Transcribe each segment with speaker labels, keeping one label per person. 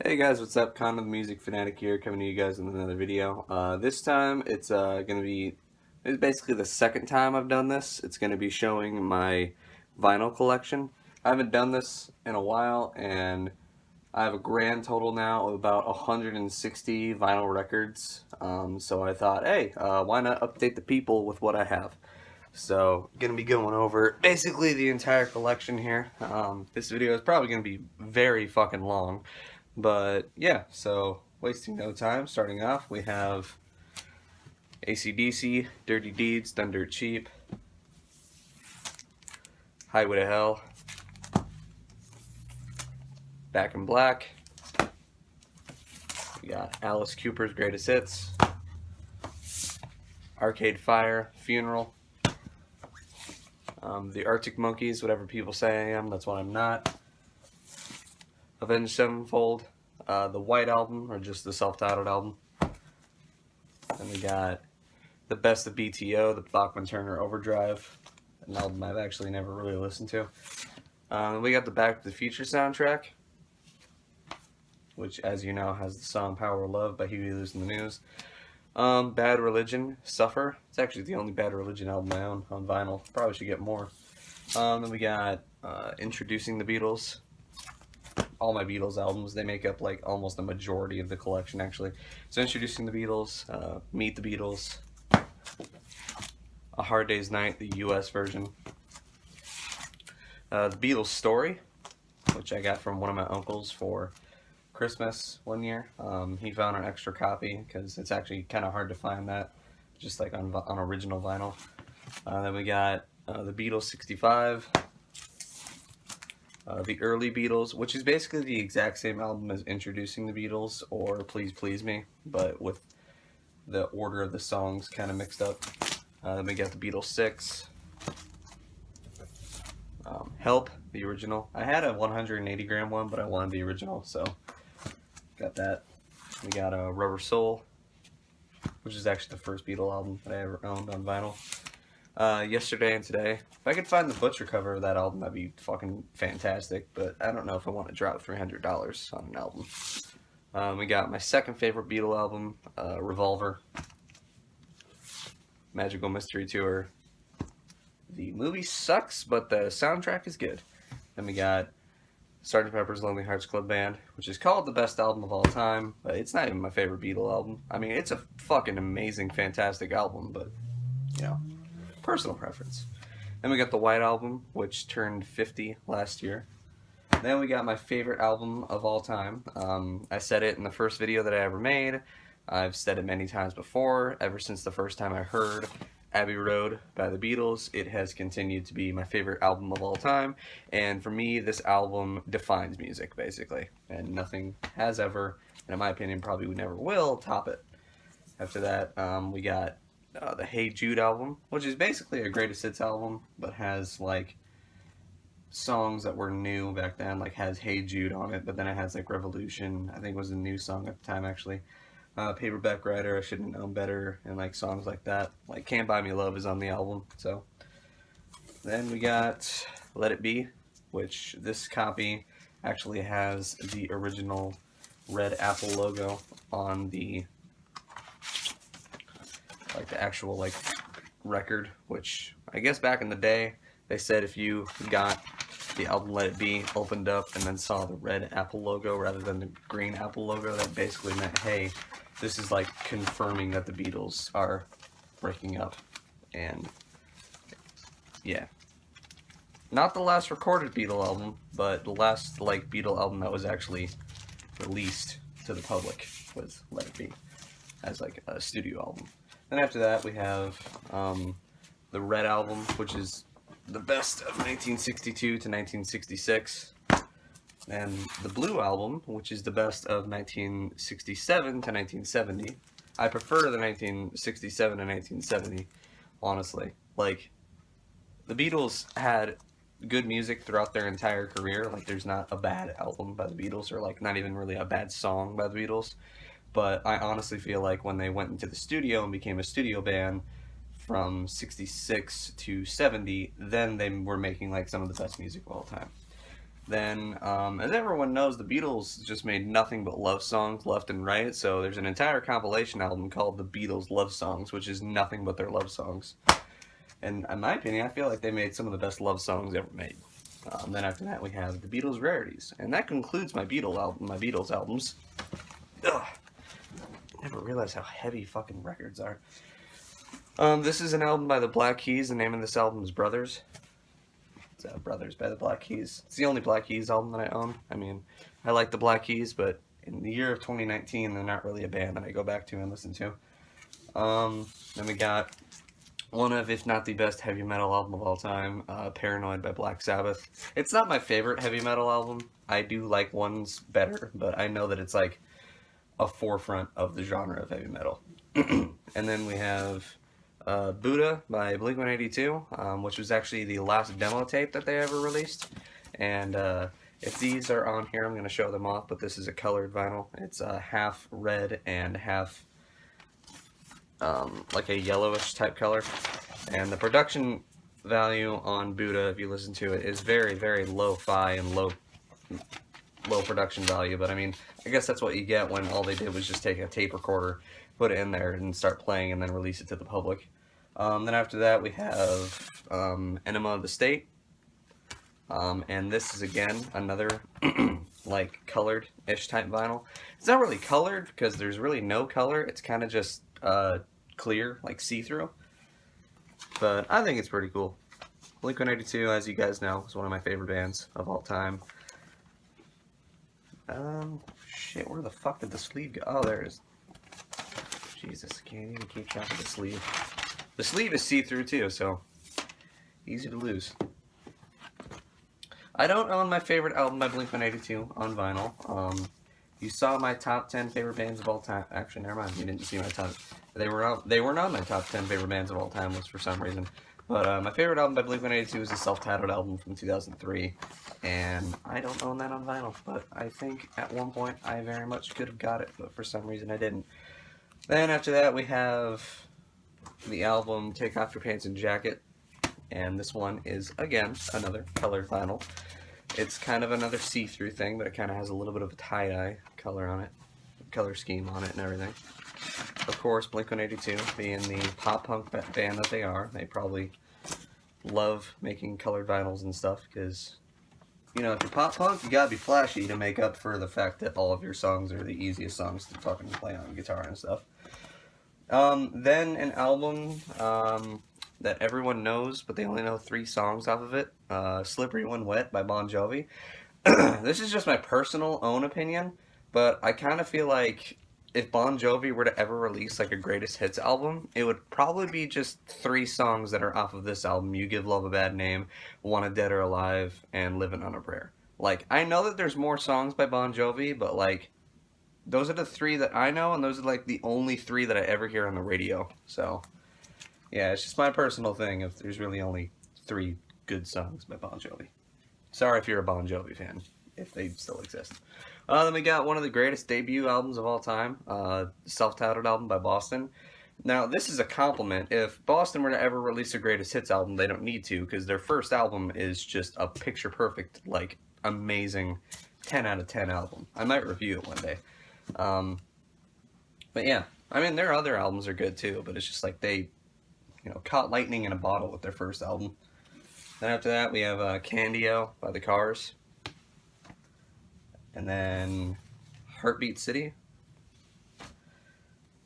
Speaker 1: Hey guys, what's up? Con the Music Fanatic here, coming to you guys with another video. This time it's it's basically the second time I've done this. It's going to be showing my vinyl collection. I haven't done this in a while, and I have a grand total now of about 160 vinyl records. So I thought, hey, why not update the people with what I have? So, gonna be going over basically the entire collection here. This video is probably gonna be very fucking long, but yeah, so wasting no time, starting off, we have AC/DC, Dirty Deeds, Done Dirt Cheap, Highway to Hell, Back in Black, we got Alice Cooper's Greatest Hits, Arcade Fire, Funeral, the Arctic Monkeys, whatever people say I am, that's what I'm not, Avenged Sevenfold, the White Album, or just the self-titled album. Then we got the Best of BTO, the Bachman Turner Overdrive, an album I've actually never really listened to. We got the Back to the Future soundtrack, which, as you know, has the song Power of Love by Huey Lewis and the News. Bad Religion, Suffer. It's actually the only Bad Religion album I own on vinyl. Probably should get more. Then we got Introducing the Beatles. All my Beatles albums, they make up like almost a majority of the collection actually. So Introducing the Beatles, Meet the Beatles, A Hard Day's Night, the US version, the Beatles Story, which I got from one of my uncles for Christmas one year. He found an extra copy because it's actually kind of hard to find that just like on original vinyl. Then we got the Beatles 65, the early Beatles, which is basically the exact same album as Introducing the Beatles or Please Please Me, but with the order of the songs kind of mixed up. Then we got the Beatles 6, Help, the original. I had a 180 gram one, but I wanted the original, so got that. We got a Rubber Soul, which is actually the first Beatle album that I ever owned on vinyl. Yesterday and Today. If I could find the Butcher cover of that album, that'd be fucking fantastic, but I don't know if I want to drop $300 on an album. We got my second favorite Beatle album, Revolver, Magical Mystery Tour. The movie sucks, but the soundtrack is good. Then we got Sgt. Pepper's Lonely Hearts Club Band, which is called the best album of all time, but it's not even my favorite Beatle album. I mean, it's a fucking amazing, fantastic album, but, you know, personal preference. Then we got the White Album, which turned 50 last year. Then we got my favorite album of all time. I said it in the first video that I ever made. I've said it many times before. Ever since the first time I heard Abbey Road by the Beatles, it has continued to be my favorite album of all time. And for me, this album defines music, basically. And nothing has ever, and in my opinion, probably never will, top it. After that, we got the Hey Jude album, which is basically a greatest hits album, but has like songs that were new back then, like has Hey Jude on it, but then it has like Revolution, I think was a new song at the time actually. Paperback Writer, I Shouldn't Known Better, and like songs like that. Like Can't Buy Me Love is on the album, so. Then we got Let It Be, which this copy actually has the original red Apple logo on the like the actual like record, which I guess back in the day they said if you got the album Let It Be opened up and then saw the red Apple logo rather than the green Apple logo, that basically meant, hey, this is like confirming that the Beatles are breaking up. And yeah, not the last recorded Beatle album, but the last like Beatle album that was actually released to the public was Let It Be as like a studio album. Then after that we have the Red Album, which is the best of 1962 to 1966, and the Blue Album, which is the best of 1967 to 1970. I prefer the 1967 to 1970, honestly. Like, the Beatles had good music throughout their entire career. Like, there's not a bad album by the Beatles, or like not even really a bad song by the Beatles. But I honestly feel like when they went into the studio and became a studio band from 66 to 70, then they were making like some of the best music of all time. Then, as everyone knows, the Beatles just made nothing but love songs left and right, so there's an entire compilation album called The Beatles Love Songs, which is nothing but their love songs. And in my opinion, I feel like they made some of the best love songs ever made. Then after that, we have The Beatles Rarities, and that concludes my Beatles albums. Ugh. I never realized how heavy fucking records are. This is an album by the Black Keys. The name of this album is Brothers. It's Brothers by the Black Keys. It's the only Black Keys album that I own. I mean, I like the Black Keys, but in the year of 2019, they're not really a band that I go back to and listen to. Then we got one of, if not the best heavy metal album of all time, Paranoid by Black Sabbath. It's not my favorite heavy metal album. I do like ones better, but I know that it's like a forefront of the genre of heavy metal. And then we have Buddha by Blink-182, which was actually the last demo tape that they ever released. And if these are on here, I'm going to show them off, but this is a colored vinyl. It's half red and half like a yellowish type color. And the production value on Buddha, if you listen to it, is very, very lo-fi and low production value. But I mean, I guess that's what you get when all they did was just take a tape recorder, put it in there, and start playing, and then release it to the public. Then after that, we have Enema of the State. And this is, again, another, like, colored-ish type vinyl. It's not really colored, because there's really no color. It's kind of just clear, like see-through. But I think it's pretty cool. Blink-182, as you guys know, is one of my favorite bands of all time. Shit, where the fuck did the sleeve go? Oh, there it is. Jesus, I can't even keep track of the sleeve. The sleeve is see-through too, so easy to lose. I don't own my favorite album by Blink-182 on vinyl. You saw my top 10 favorite bands of all time. Actually, never mind. You didn't see my top. They were not my top 10 favorite bands of all time, was for some reason. But my favorite album by Blink-182 is the self-titled album from 2003, and I don't own that on vinyl. But I think at one point I very much could have got it, but for some reason I didn't. Then after that we have the album Take Off Your Pants and Jacket, and this one is, again, another colored vinyl. It's kind of another see-through thing, but it kind of has a little bit of a tie-dye color on it, color scheme on it and everything. Of course, Blink-182, being the pop-punk band that they are, they probably love making colored vinyls and stuff, because, you know, if you're pop-punk, you gotta be flashy to make up for the fact that all of your songs are the easiest songs to fucking play on guitar and stuff. Then an album that everyone knows, but they only know 3 songs off of it, Slippery When Wet by Bon Jovi. This is just my personal own opinion, but I kind of feel like if Bon Jovi were to ever release like a greatest hits album, it would probably be just 3 songs that are off of this album: You Give Love a Bad Name, Wanted Dead or Alive, and Living on a Prayer. Like, I know that there's more songs by Bon Jovi, but like, those are the 3 that I know, and those are like the only 3 that I ever hear on the radio. So yeah, it's just my personal thing if there's really only 3 good songs by Bon Jovi. Sorry if you're a Bon Jovi fan, if they still exist. Then we got one of the greatest debut albums of all time, self-titled album by Boston. Now, this is a compliment. If Boston were to ever release a greatest hits album, they don't need to, because their first album is just a picture-perfect, like, amazing 10 out of 10 album. I might review it one day. But yeah, I mean, their other albums are good too, but it's just like they, you know, caught lightning in a bottle with their first album. Then after that, we have Candio by The Cars. And then Heartbeat City.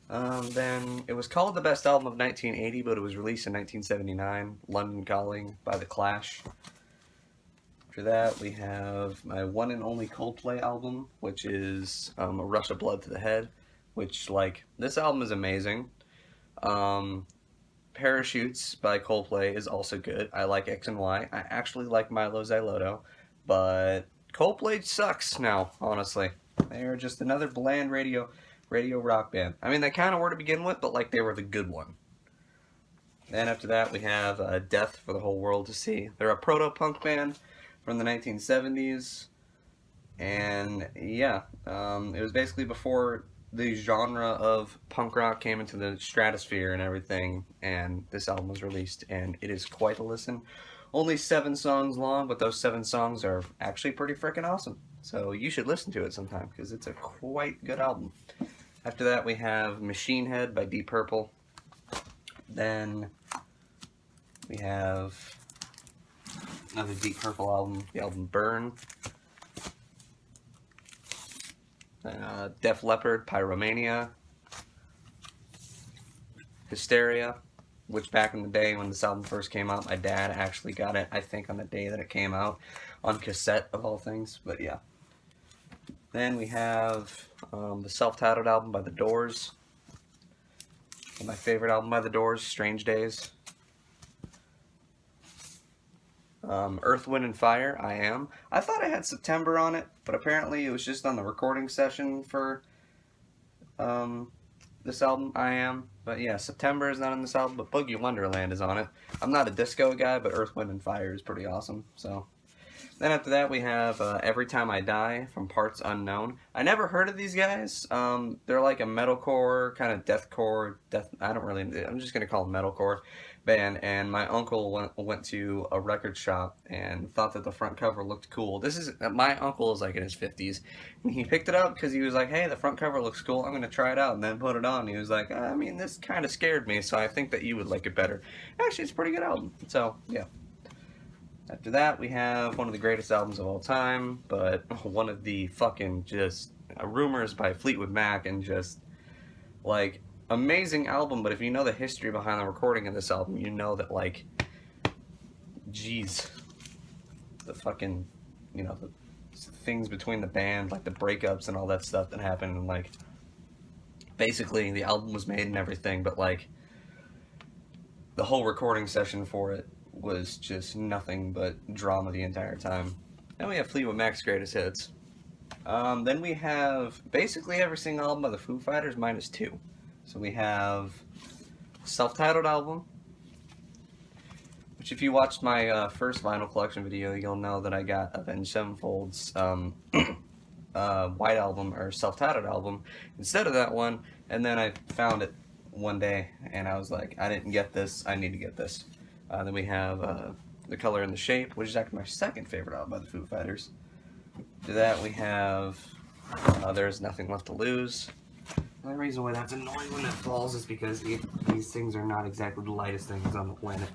Speaker 1: Then it was called the best album of 1980, but it was released in 1979, London Calling by The Clash. After that, we have my one and only Coldplay album, which is A Rush of Blood to the Head, which, like, this album is amazing. Parachutes by Coldplay is also good. I like X and Y. I actually like Milo Xyloto, but Coldplay sucks now, honestly. They are just another bland radio rock band. I mean, they kind of were to begin with, but like they were the good one. Then after that, we have Death for the Whole World to See. They're a proto-punk band from the 1970s, and yeah, it was basically before the genre of punk rock came into the stratosphere and everything, and this album was released, and it is quite a listen. only 7 songs long, but those 7 songs are actually pretty freaking awesome. So you should listen to it sometime because it's a quite good album. After that, we have Machine Head by Deep Purple. Then we have another Deep Purple album, the album Burn. Def Leppard, Pyromania. Hysteria, which back in the day when this album first came out, my dad actually got it, I think, on the day that it came out, on cassette of all things, but yeah. Then we have the self-titled album by The Doors. And my favorite album by The Doors, Strange Days. Earth, Wind, and Fire, I Am. I thought I had September on it, but apparently it was just on the recording session for this album, I Am. But yeah, September is not on this album, but Boogie Wonderland is on it. I'm not a disco guy, but Earth, Wind, and Fire is pretty awesome, so... Then after that, we have Every Time I Die from Parts Unknown. I never heard of these guys. They're like a metalcore, kind of deathcore, I'm just going to call them metalcore band. And my uncle went to a record shop and thought that the front cover looked cool. My uncle is like in his 50s. And he picked it up because he was like, hey, the front cover looks cool. I'm going to try it out, and then put it on. He was like, I mean, this kind of scared me, so I think that you would like it better. Actually, it's a pretty good album. So, yeah. After that, we have one of the greatest albums of all time, but one of the fucking just rumors by Fleetwood Mac, and just like amazing album. But if you know the history behind the recording of this album, you know that like, geez, the fucking, you know, the things between the band, like the breakups and all that stuff that happened, and like basically the album was made and everything, but like the whole recording session for it was just nothing but drama the entire time. Then we have Fleetwood Mac's greatest hits. Then we have basically every single album by the Foo Fighters minus 2. So we have self-titled album, which if you watched my first vinyl collection video, you'll know that I got Avenged Sevenfold's white album, or self-titled album, instead of that one, and then I found it one day, and I was like, I didn't get this, I need to get this. Then we have The Color and the Shape, which is actually my second favorite album by the Foo Fighters. After that, we have There's Nothing Left to Lose. The only reason why that's annoying when it falls is because these things are not exactly the lightest things on the planet,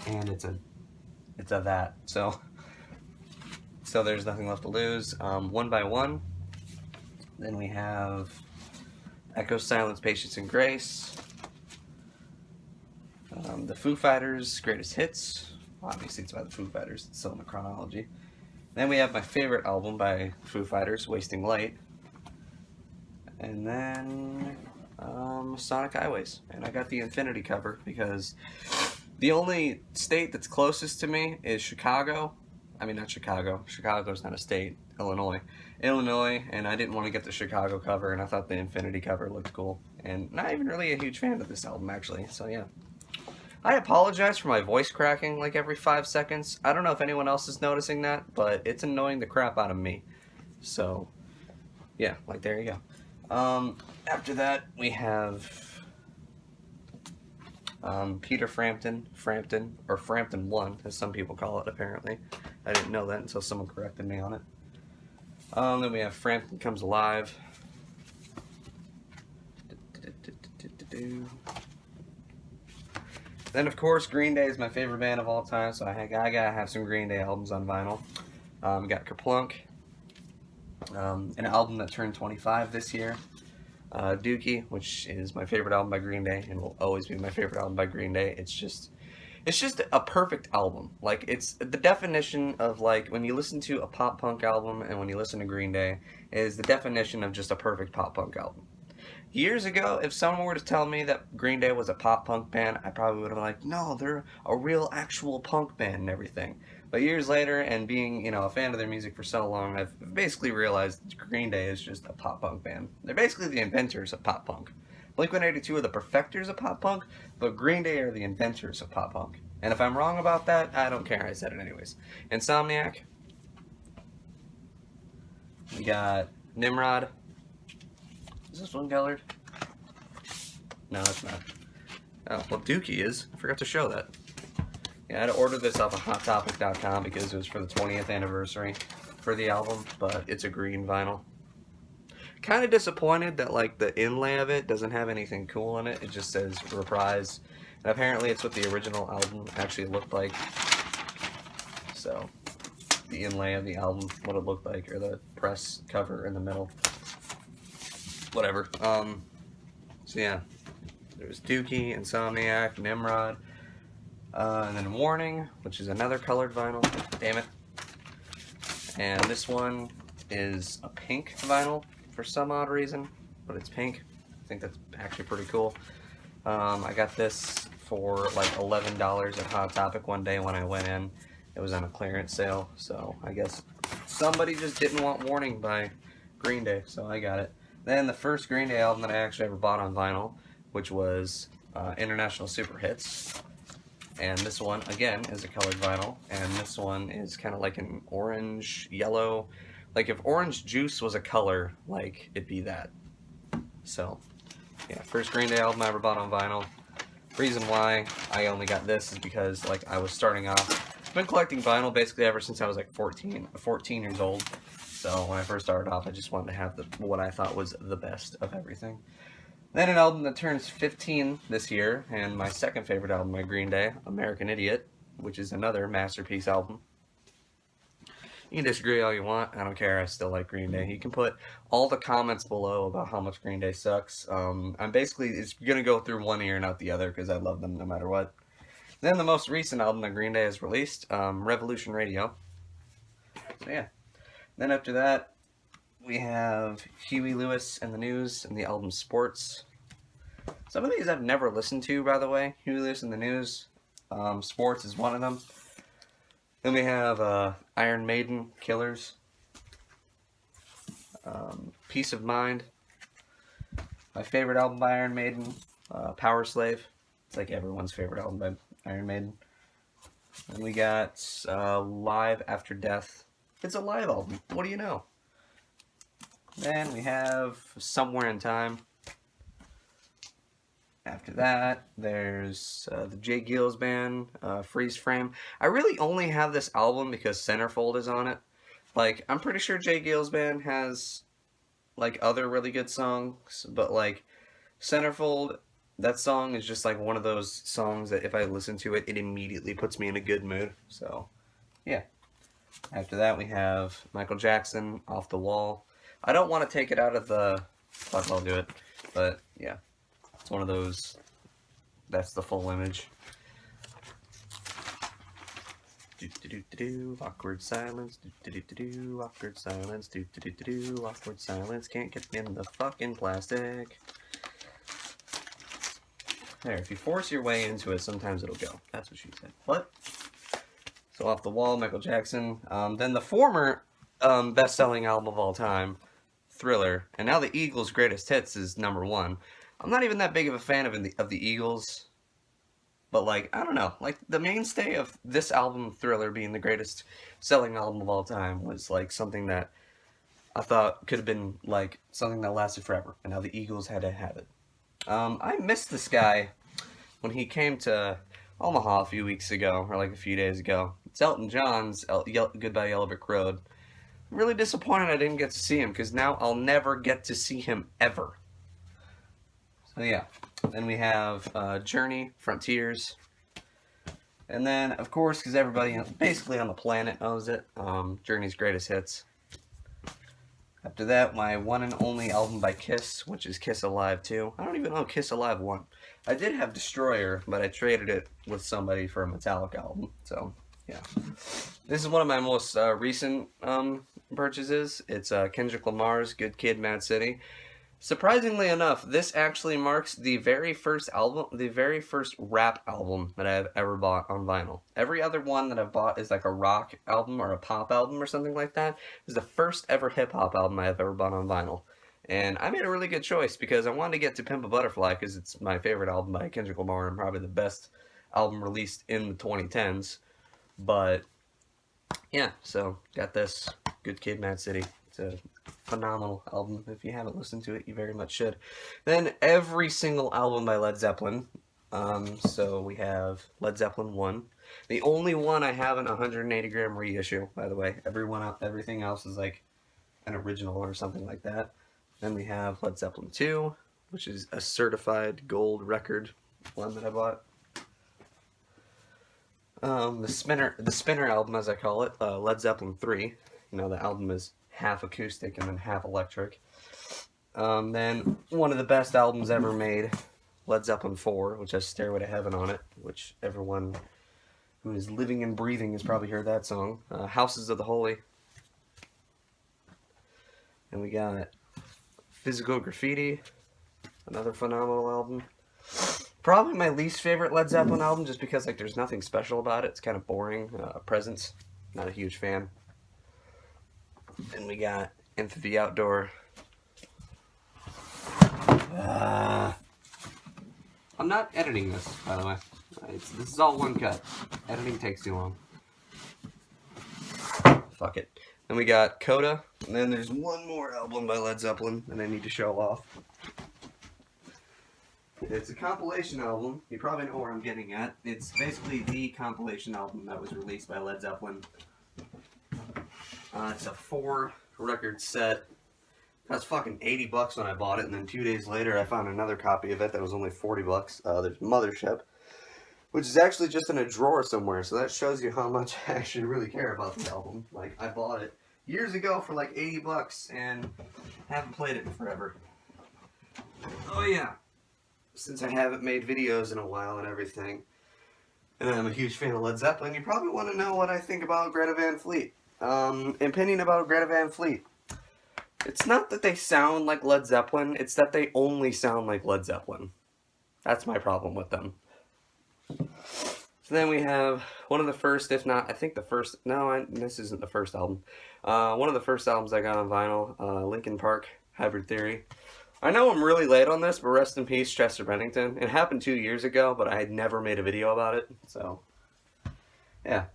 Speaker 1: and it's a that. So There's Nothing Left to Lose. One by One. Then we have Echo, Silence, Patience, and Grace. The Foo Fighters' Greatest Hits. Obviously, it's by the Foo Fighters. It's still in the chronology. Then we have my favorite album by Foo Fighters, Wasting Light. And then Sonic Highways. And I got the Infinity cover because the only state that's closest to me is Chicago. I mean, not Chicago. Chicago's not a state. Illinois, and I didn't want to get the Chicago cover, and I thought the Infinity cover looked cool. And not even really a huge fan of this album, actually. So, yeah. I apologize for my voice cracking like every 5 seconds. I don't know if anyone else is noticing that, but it's annoying the crap out of me. So, yeah, like there you go. After that, we have Peter Frampton, or Frampton 1, as some people call it, apparently. I didn't know that until someone corrected me on it. Then we have Frampton Comes Alive. Then, of course, Green Day is my favorite band of all time, so I gotta have some Green Day albums on vinyl. We got Kerplunk, an album that turned 25 this year. Dookie, which is my favorite album by Green Day, and will always be my favorite album by Green Day. It's just a perfect album. Like, it's the definition of, like, when you listen to a pop punk album and when you listen to Green Day, is the definition of just a perfect pop punk album. Years ago, if someone were to tell me that Green Day was a pop punk band, I probably would have been like, no, they're a real actual punk band and everything. But years later, and being, you know, a fan of their music for so long, I've basically realized Green Day is just a pop punk band. They're basically the inventors of pop punk. Blink-182 are the perfecters of pop punk, but Green Day are the inventors of pop punk. And if I'm wrong about that, I don't care, I said it anyways. Insomniac. We got Nimrod. Is this one colored? No, it's not. Oh, well, Dookie is. I forgot to show that. Yeah, I had to order this off of HotTopic.com because it was for the 20th anniversary for the album, but it's a green vinyl. Kind of disappointed that like the inlay of it doesn't have anything cool in it. It just says Reprise, and apparently it's what the original album actually looked like. So the inlay of the album, what it looked like, or the press cover in the middle. Whatever. So yeah, there's Dookie, Insomniac, Nimrod, and then Warning, which is another colored vinyl. Damn it. And this one is a pink vinyl for some odd reason, but it's pink. I think that's actually pretty cool. I got this for like $11 at Hot Topic one day when I went in. It was on a clearance sale, so I guess somebody just didn't want Warning by Green Day, so I got it. Then the first Green Day album that I actually ever bought on vinyl, which was International Super Hits. And this one, again, is a colored vinyl, and this one is kind of like an orange, yellow. Like if orange juice was a color, like it'd be that. So, yeah, first Green Day album I ever bought on vinyl. Reason why I only got this is because like I was starting off. I've been collecting vinyl basically ever since I was like 14 years old. So when I first started off, I just wanted to have what I thought was the best of everything. Then an album that turns 15 this year, and my second favorite album by Green Day, American Idiot, which is another masterpiece album. You can disagree all you want. I don't care. I still like Green Day. You can put all the comments below about how much Green Day sucks. I'm basically, it's going to go through one ear and out the other because I love them no matter what. Then the most recent album that Green Day has released, Revolution Radio. So yeah. Then after that, we have Huey Lewis and the News and the album Sports. Some of these I've never listened to, by the way. Huey Lewis and the News. Sports is one of them. Then we have Iron Maiden, Killers. Peace of Mind. My favorite album by Iron Maiden, Power Slave. It's like everyone's favorite album by Iron Maiden. Then we got Live After Death. It's a live album. What do you know? Then we have Somewhere in Time. After that, there's the Jay Gills Band, Freeze Frame. I really only have this album because Centerfold is on it. Like, I'm pretty sure Jay Gills Band has, like, other really good songs, but, like, Centerfold, that song is just, like, one of those songs that if I listen to it, it immediately puts me in a good mood. So, yeah. After that, we have Michael Jackson, Off the Wall. I don't want to take it out of the... Fuck, I'll do it. But, yeah. It's one of those... That's the full image. Do-do-do-do-do. Awkward silence. Do-do-do-do-do. Awkward silence. Do-do-do-do-do. Awkward silence. Can't get in the fucking plastic. There, if you force your way into it, sometimes it'll go. That's what she said. What? So Off the Wall, Michael Jackson. Then the former best-selling album of all time, Thriller. And now the Eagles' Greatest Hits is #1. I'm not even that big of a fan of the Eagles. But, like, I don't know. Like, the mainstay of this album, Thriller, being the greatest selling album of all time was, like, something that I thought could have been, like, something that lasted forever. And now the Eagles had to have it. I missed this guy when he came to Omaha a few weeks ago, or like a few days ago. It's Elton John's Goodbye Yellow Brick Road. I'm really disappointed I didn't get to see him, because now I'll never get to see him ever. So yeah. Then we have Journey, Frontiers. And then, of course, because everybody basically on the planet knows it, Journey's Greatest Hits. After that, my one and only album by Kiss, which is Kiss Alive 2. I don't even know Kiss Alive 1. I did have Destroyer, but I traded it with somebody for a Metallica album. So, yeah. This is one of my most recent purchases. It's Kendrick Lamar's Good Kid, Mad City. Surprisingly enough, this actually marks the very first rap album that I've ever bought on vinyl. Every other one that I've bought is like a rock album or a pop album or something like that. This is the first ever hip-hop album I've ever bought on vinyl. And I made a really good choice because I wanted to get To Pimp a Butterfly because it's my favorite album by Kendrick Lamar and probably the best album released in the 2010s. But, yeah, so got this Good Kid, Mad City. It's a phenomenal album. If you haven't listened to it, you very much should. Then every single album by Led Zeppelin. So we have Led Zeppelin 1, The only one I have an 180 gram reissue, by the way. Everything else is like an original or something like that. Then we have Led Zeppelin 2, which is a certified gold record, one that I bought. The Spinner album, as I call it, Led Zeppelin 3. You know, the album is half acoustic and then half electric. Then one of the best albums ever made, Led Zeppelin 4, which has Stairway to Heaven on it, which everyone who is living and breathing has probably heard that song. Houses of the Holy. And we got Physical Graffiti, another phenomenal album. Probably my least favorite Led Zeppelin album, just because like there's nothing special about it. It's kind of boring. Presence, not a huge fan. Then we got Into the Outdoor. I'm not editing this, by the way. This is all one cut. Editing takes too long. Fuck it. Then we got Coda, and then there's one more album by Led Zeppelin that I need to show off. It's a compilation album. You probably know where I'm getting at. It's basically the compilation album that was released by Led Zeppelin. It's a 4-record set. That's fucking $80 when I bought it, and then 2 days later I found another copy of it that was only $40. There's Mothership, which is actually just in a drawer somewhere, so that shows you how much I actually really care about the album. Like, I bought it years ago for like $80 and haven't played it in forever. Oh yeah. Since I haven't made videos in a while and everything, and I'm a huge fan of Led Zeppelin, you probably want to know what I think about Greta Van Fleet. Opinion about Greta Van Fleet. It's not that they sound like Led Zeppelin, it's that they only sound like Led Zeppelin. That's my problem with them. So then we have one of the first, if not, I think the first, no, this isn't the first album. One of the first albums I got on vinyl, Linkin Park, Hybrid Theory. I know I'm really late on this, but rest in peace, Chester Bennington. It happened 2 years ago, but I had never made a video about it, so, yeah.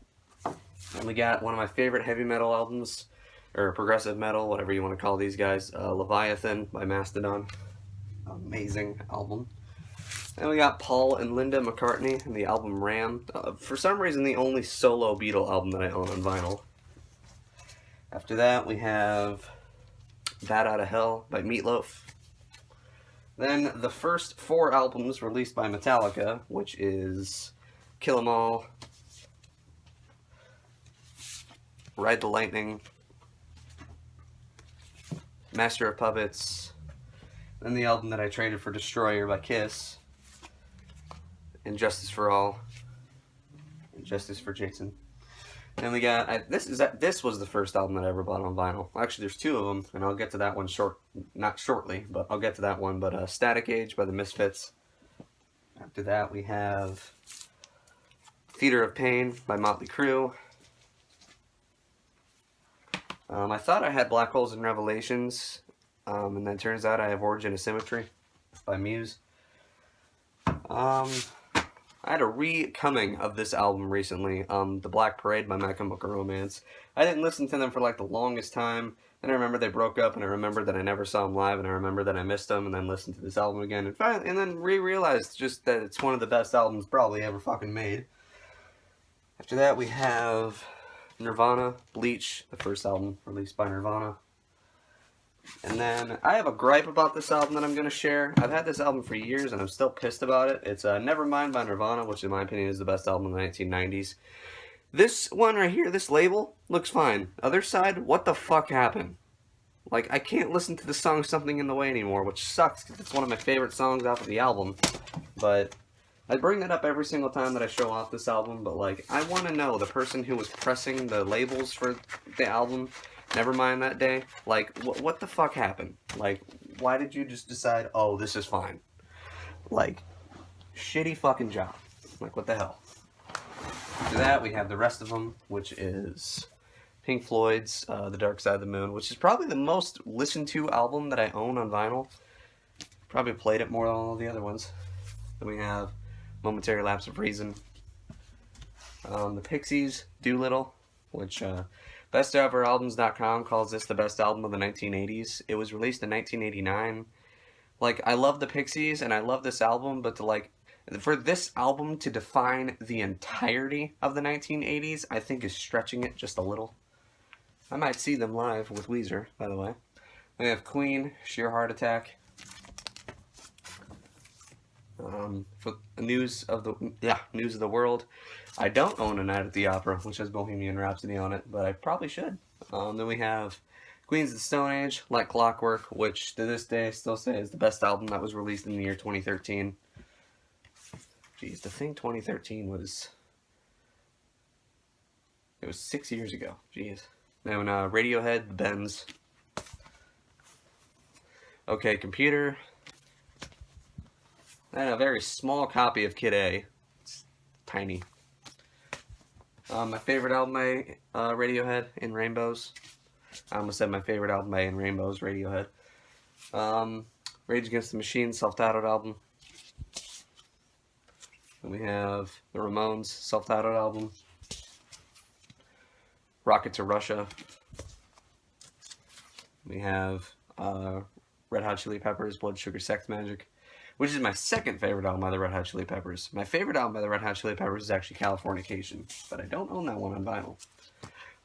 Speaker 1: And we got one of my favorite heavy metal albums, or progressive metal, whatever you want to call these guys, Leviathan by Mastodon. Amazing album. And we got Paul and Linda McCartney and the album Ram. For some reason, the only solo Beatle album that I own on vinyl. After that, we have Bat Out of Hell by Meatloaf. Then the first 4 albums released by Metallica, which is Kill 'Em All, Ride the Lightning, Master of Puppets, then the album that I traded for Destroyer by Kiss, and Justice for All, and Justice for Jason. Then we got, this was the first album that I ever bought on vinyl. Actually, there's 2 of them, and I'll get to that one not shortly, but I'll get to that one. But Static Age by the Misfits. After that, we have Theater of Pain by Motley Crue. I thought I had Black Holes and Revelations, and then turns out I have Origin of Symmetry by Muse. I had a re-coming of this album recently, The Black Parade by My Chemical Romance. I didn't listen to them for like the longest time, then I remember they broke up, and I remember that I never saw them live, and I remember that I missed them, and then listened to this album again, and finally, and then realized just that it's one of the best albums probably ever fucking made. After that, we have Nirvana, Bleach, the first album released by Nirvana. And then, I have a gripe about this album that I'm going to share. I've had this album for years, and I'm still pissed about it. It's Nevermind by Nirvana, which in my opinion is the best album in the 1990s. This one right here, this label, looks fine. Other side, what the fuck happened? Like, I can't listen to the song Something in the Way anymore, which sucks, because it's one of my favorite songs off of the album. But I bring that up every single time that I show off this album, but like, I want to know the person who was pressing the labels for the album, Nevermind, that day, like, what the fuck happened? Like, why did you just decide, oh, this is fine? Like, shitty fucking job. Like, what the hell? After that, we have the rest of them, which is Pink Floyd's The Dark Side of the Moon, which is probably the most listened to album that I own on vinyl. Probably played it more than all the other ones. Then we have Momentary Lapse of Reason. The Pixies, Doolittle, which BestEverAlbums.com calls this the best album of the 1980s. It was released in 1989. Like, I love the Pixies and I love this album, but to like For this album to define the entirety of the 1980s, I think is stretching it just a little. I might see them live with Weezer, by the way. We have Queen, Sheer Heart Attack. For news of the world, I don't own A Night at the Opera, which has Bohemian Rhapsody on it, but I probably should. Then we have Queens of the Stone Age, Like Clockwork, which to this day I still say is the best album that was released in the year 2013. Jeez, to think 2013 was... It was 6 years ago. Jeez. Then Radiohead, The Bends. OK Computer. And a very small copy of Kid A. It's tiny. My favorite album by Radiohead, In Rainbows. I almost said my favorite album by In Rainbows, Radiohead. Rage Against the Machine, self-titled album. And we have the Ramones, self-titled album. Rocket to Russia. We have Red Hot Chili Peppers, Blood Sugar Sex Magic, which is my second favorite album by the Red Hot Chili Peppers. My favorite album by the Red Hot Chili Peppers is actually Californication, but I don't own that one on vinyl.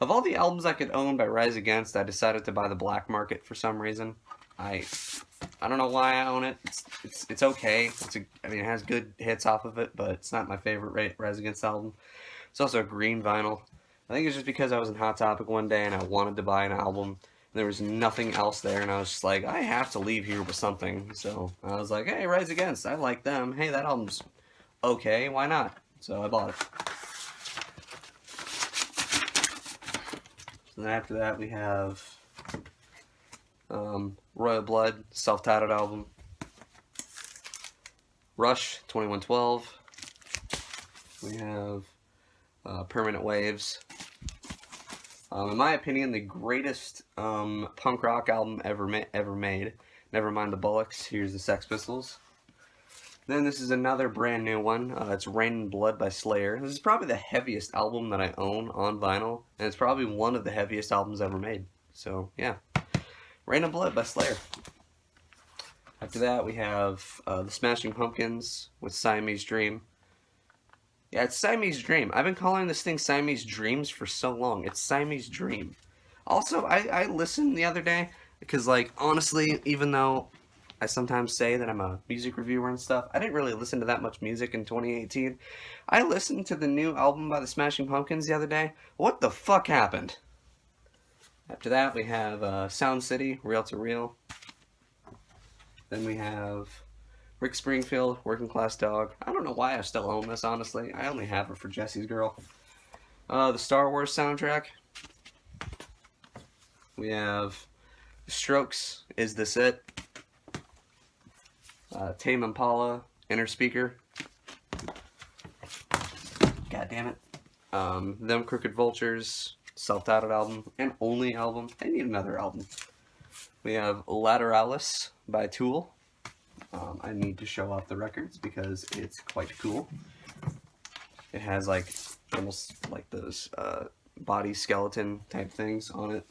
Speaker 1: Of all the albums I could own by Rise Against, I decided to buy the Black Market for some reason. I don't know why I own it. It's okay. It has good hits off of it, but it's not my favorite Rise Against album. It's also a green vinyl. I think it's just because I was in Hot Topic one day and I wanted to buy an album. And there was nothing else there, and I was just like, I have to leave here with something. So I was like, hey, Rise Against, I like them. Hey, that album's okay, why not? So I bought it. So then after that we have Royal Blood, self-titled album. Rush, 2112. We have Permanent Waves. In my opinion, the greatest punk rock album ever made. Never mind the Bullocks. Here's the Sex Pistols. Then this is another brand new one. It's Rain and Blood by Slayer. This is probably the heaviest album that I own on vinyl, and it's probably one of the heaviest albums ever made. So yeah, Rain and Blood by Slayer. After that, we have the Smashing Pumpkins with Siamese Dream. Yeah, it's Siamese Dream. I've been calling this thing Siamese Dreams for so long. It's Siamese Dream. Also, I listened the other day because, like, honestly, even though I sometimes say that I'm a music reviewer and stuff, I didn't really listen to that much music in 2018. I listened to the new album by the Smashing Pumpkins the other day. What the fuck happened? After that, we have Sound City, Real to Real. Then we have Rick Springfield, Working Class Dog. I don't know why I still own this, honestly. I only have it for Jesse's Girl. The Star Wars soundtrack. We have The Strokes, Is This It? Tame Impala, Inner Speaker. God damn it. Them Crooked Vultures, self-titled album, and only album. I need another album. We have Lateralis by Tool. I need to show off the records because it's quite cool. It has like almost like those body skeleton type things on it.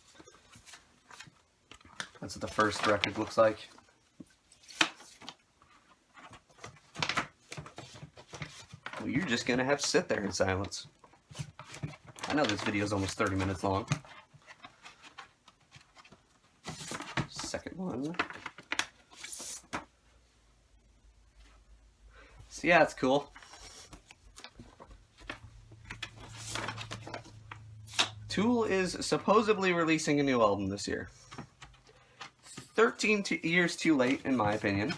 Speaker 1: That's what the first record looks like. Well, you're just gonna have to sit there in silence. I know this video is almost 30 minutes long. Second one. So yeah, it's cool. Tool is supposedly releasing a new album this year. 13 years too late, in my opinion.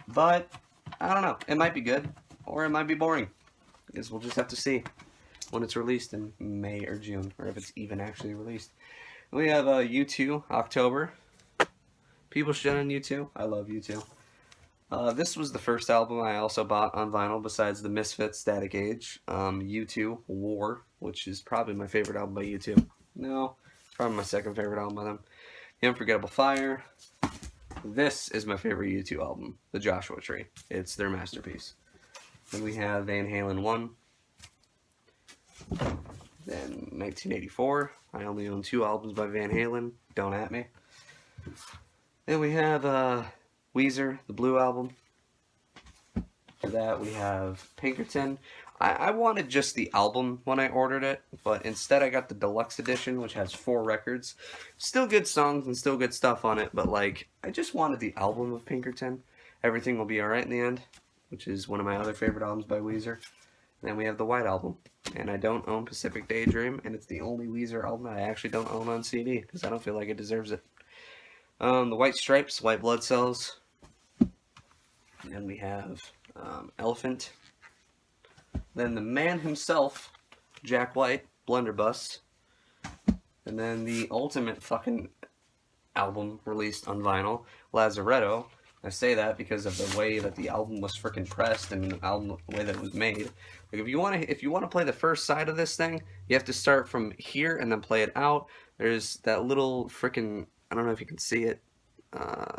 Speaker 1: But, I don't know. It might be good, or it might be boring. I guess we'll just have to see when it's released in May or June, or if it's even actually released. We have U2, October. People shit on U2. I love U2. This was the first album I also bought on vinyl besides the Misfits, Static Age. U2, War, which is probably my favorite album by U2. No, probably my second favorite album by them. The Unforgettable Fire. This is my favorite U2 album, The Joshua Tree. It's their masterpiece. Then we have Van Halen 1. Then 1984. I only own 2 albums by Van Halen. Don't at me. Then we have Weezer, the Blue Album. For that, we have Pinkerton. I wanted just the album when I ordered it, but instead I got the deluxe edition, which has 4 records. Still good songs and still good stuff on it, but like, I just wanted the album of Pinkerton. Everything Will Be Alright in the End, which is one of my other favorite albums by Weezer. And then we have the White Album. And I don't own Pacific Daydream, and it's the only Weezer album I actually don't own on CD, because I don't feel like it deserves it. The White Stripes, White Blood Cells. And we have Elephant. Then the man himself, Jack White, Blunderbuss. And then the ultimate fucking album released on vinyl, Lazaretto. I say that because of the way that the album was freaking pressed and the way that it was made. Like if you want to play the first side of this thing, you have to start from here and then play it out. There's that little freaking, I don't know if you can see it.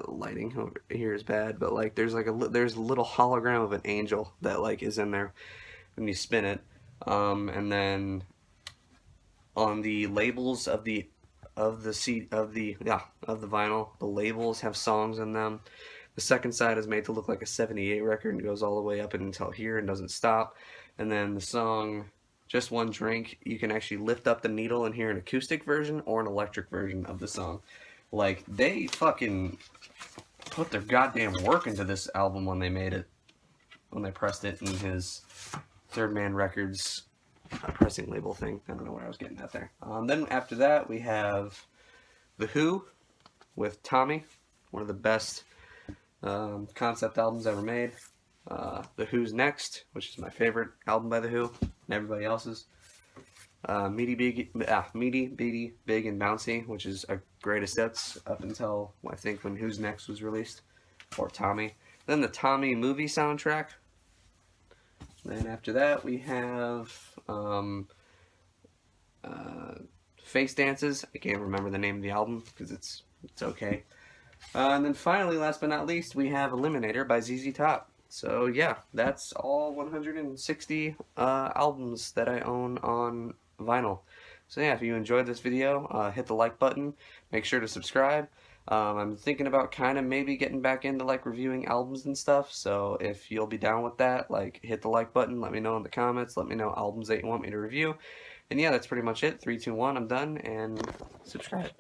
Speaker 1: Lighting over here is bad, but like there's a little hologram of an angel that like is in there when you spin it, and then on the labels of the vinyl, the labels have songs in them. The second side is made to look like a 78 record and goes all the way up until here and doesn't stop. And then the song Just One Drink, you can actually lift up the needle and hear an acoustic version or an electric version of the song. Like, they fucking put their goddamn work into this album when they made it. When they pressed it in his Third Man Records pressing label thing. I don't know where I was getting at there. Then after that, we have The Who with Tommy. One of the best concept albums ever made. The Who's Next, which is my favorite album by The Who, and everybody else's. Meaty, Beady, Big, and Bouncy, which is a greatest hits up until I think when Who's Next was released, or Tommy. Then the Tommy movie soundtrack. Then after that we have Face Dances. I can't remember the name of the album because it's okay. And then finally, last but not least, we have Eliminator by ZZ Top. So yeah, that's all 160 albums that I own on vinyl. So yeah, if you enjoyed this video, hit the like button. Make sure to subscribe. I'm thinking about kind of maybe getting back into like reviewing albums and stuff. So if you'll be down with that, like hit the like button. Let me know in the comments. Let me know albums that you want me to review. And yeah, that's pretty much it. 3, 2, 1. I'm done. And subscribe.